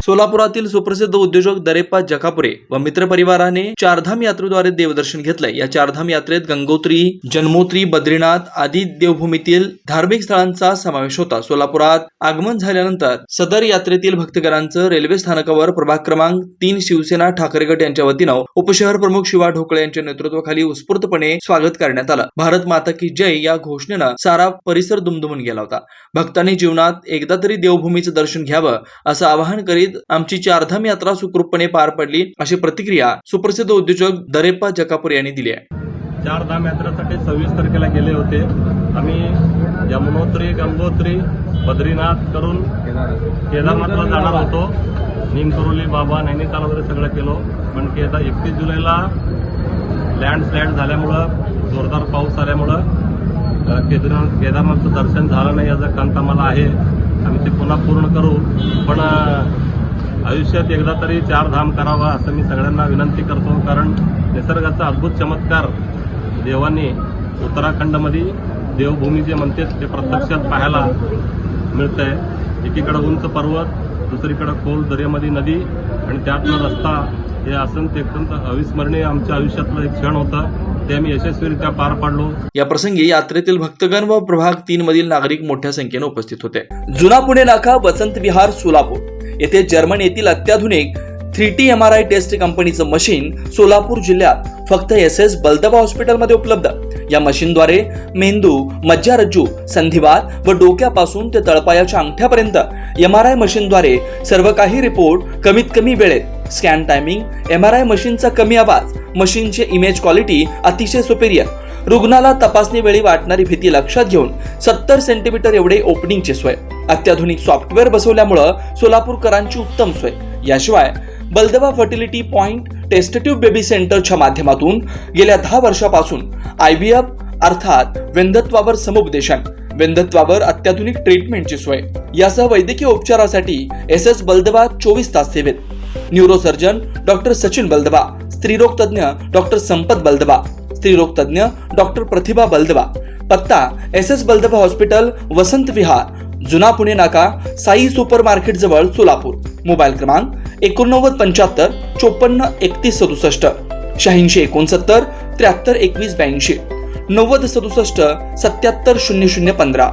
सोलापुरातील सुप्रसिद्ध उद्योजक दरेप्पा जकापुरे व मित्रपरिवाराने चारधाम यात्रेद्वारे देवदर्शन घेतलंय। या चारधाम यात्रेत गंगोत्री, जन्मोत्री, बद्रीनाथ आदी देवभूमीतील धार्मिक स्थळांचा समावेश होता। सोलापुरात आगमन झाल्यानंतर सदर यात्रेतील भक्तगणांचं रेल्वे स्थानकावर प्रभाग क्रमांक 3 शिवसेना ठाकरे गट यांच्या वतीनं उपशहर प्रमुख शिवा ढोकळे यांच्या नेतृत्वाखाली उत्स्फूर्तपणे स्वागत करण्यात आलं। भारत माता की जय या घोषणेनं सारा परिसर दुमदुमून गेला होता। भक्तांनी जीवनात एकदा तरी देवभूमीचं दर्शन घ्यावं असं आवाहन करीत आमची चारधाम यात्रा सुखरूपपणे पार पडली अशी प्रतिक्रिया सुप्रसिद्ध उद्योजक दरेप्पा जकापुरे यांनी दिली आहे। चारधाम यात्रेसाठी 26 तारखेला गेले होते। आम्ही यमुनोत्री, गंगोत्री, बद्रीनाथ करून केदारनाथला जाणार होतो। निमकरोली, बाबा, नैनिताल वगैरे सगळं केलो, पण 31 जुलैला लँडस्लाइड झाल्यामुळं, जोरदार पाऊस आल्यामुळं केदारनाथचं दर्शन झालं नाही। याचा खंत आम्हाला आहे। आम्ही ते पुन्हा पूर्ण करू, पण आयुष्यात एकदा तरी चारधाम करावा असं मी सगळ्यांना विनंती करतो। कारण निसर्गाचा अद्भुत चमत्कार देवांनी उत्तराखंडमध्ये देवभूमी जे म्हणतात ते प्रत्यक्षात पाहायला मिळतंय। एकीकडे उंच पर्वत, दुसरीकडे खोल दर्यामध्ये नदी आणि त्यातला रस्ता, हे असं ते अत्यंत अविस्मरणीय आमच्या आयुष्यातलं एक क्षण होतं। ते आम्ही यशस्वीरित्या पार पाडलो। या प्रसंगी यात्रेतील भक्तगण व प्रभाग 3 मधील नागरिक मोठ्या संख्येने उपस्थित होते। जुना पुणे नाका, वसंत विहार, सोलापूर येथे जर्मन येथील अत्याधुनिक 3T MRI टेस्ट कंपनीचं मशीन सोलापूर जिल्ह्यात फक्त SS बलदबा हॉस्पिटलमध्ये उपलब्ध। या मशीनद्वारे मेंदू, मज्जारज्जू, संधिवात व डोक्यापासून ते तळपायाच्या अंगठ्यापर्यंत MRI मशीनद्वारे सर्व काही रिपोर्ट कमीत कमी वेळेत, स्कॅन टायमिंग, MRI मशीनचा कमी आवाज, मशीनचे इमेज क्वालिटी अतिशय सुपेरियर, रुग्णाला तपासणी वेळी वाटणारी भीती लक्षात घेऊन 70 सेंटीमीटर एवढे ओपनिंगची सोय, अत्याधुनिक सॉफ्टवेअर बसवल्यामुळे सोलापूरकरांची उत्तम सोय। याशिवाय बलदबा fertility point test tube baby सेंटरच्या माध्यमातून गेल्या 10 वर्षापासून IVF अर्थात वेंधत्वावर समुपदेशन, वेंधत्वावर अत्याधुनिक ट्रीटमेंटची सोय, यासह वैद्यकीय उपचारासाठी SS बलदबा 24 तास सेवेत। न्यूरोसर्जन डॉक्टर सचिन बलदबा, स्त्रीरोग तज्ञ डॉक्टर संपत बलदबा, स्त्रीरोग तज्ञ डॉक्टर प्रतिभा बलदबा। पत्ता SS बलदबा हॉस्पिटल, वसंत विहार, जुना पुणे नाका, साई सुपर मार्केट जवळ, सोलापूर। मोबाईल क्रमांक 8975 54 31 67, 8669 73 21 82, 90 67 77 00 15।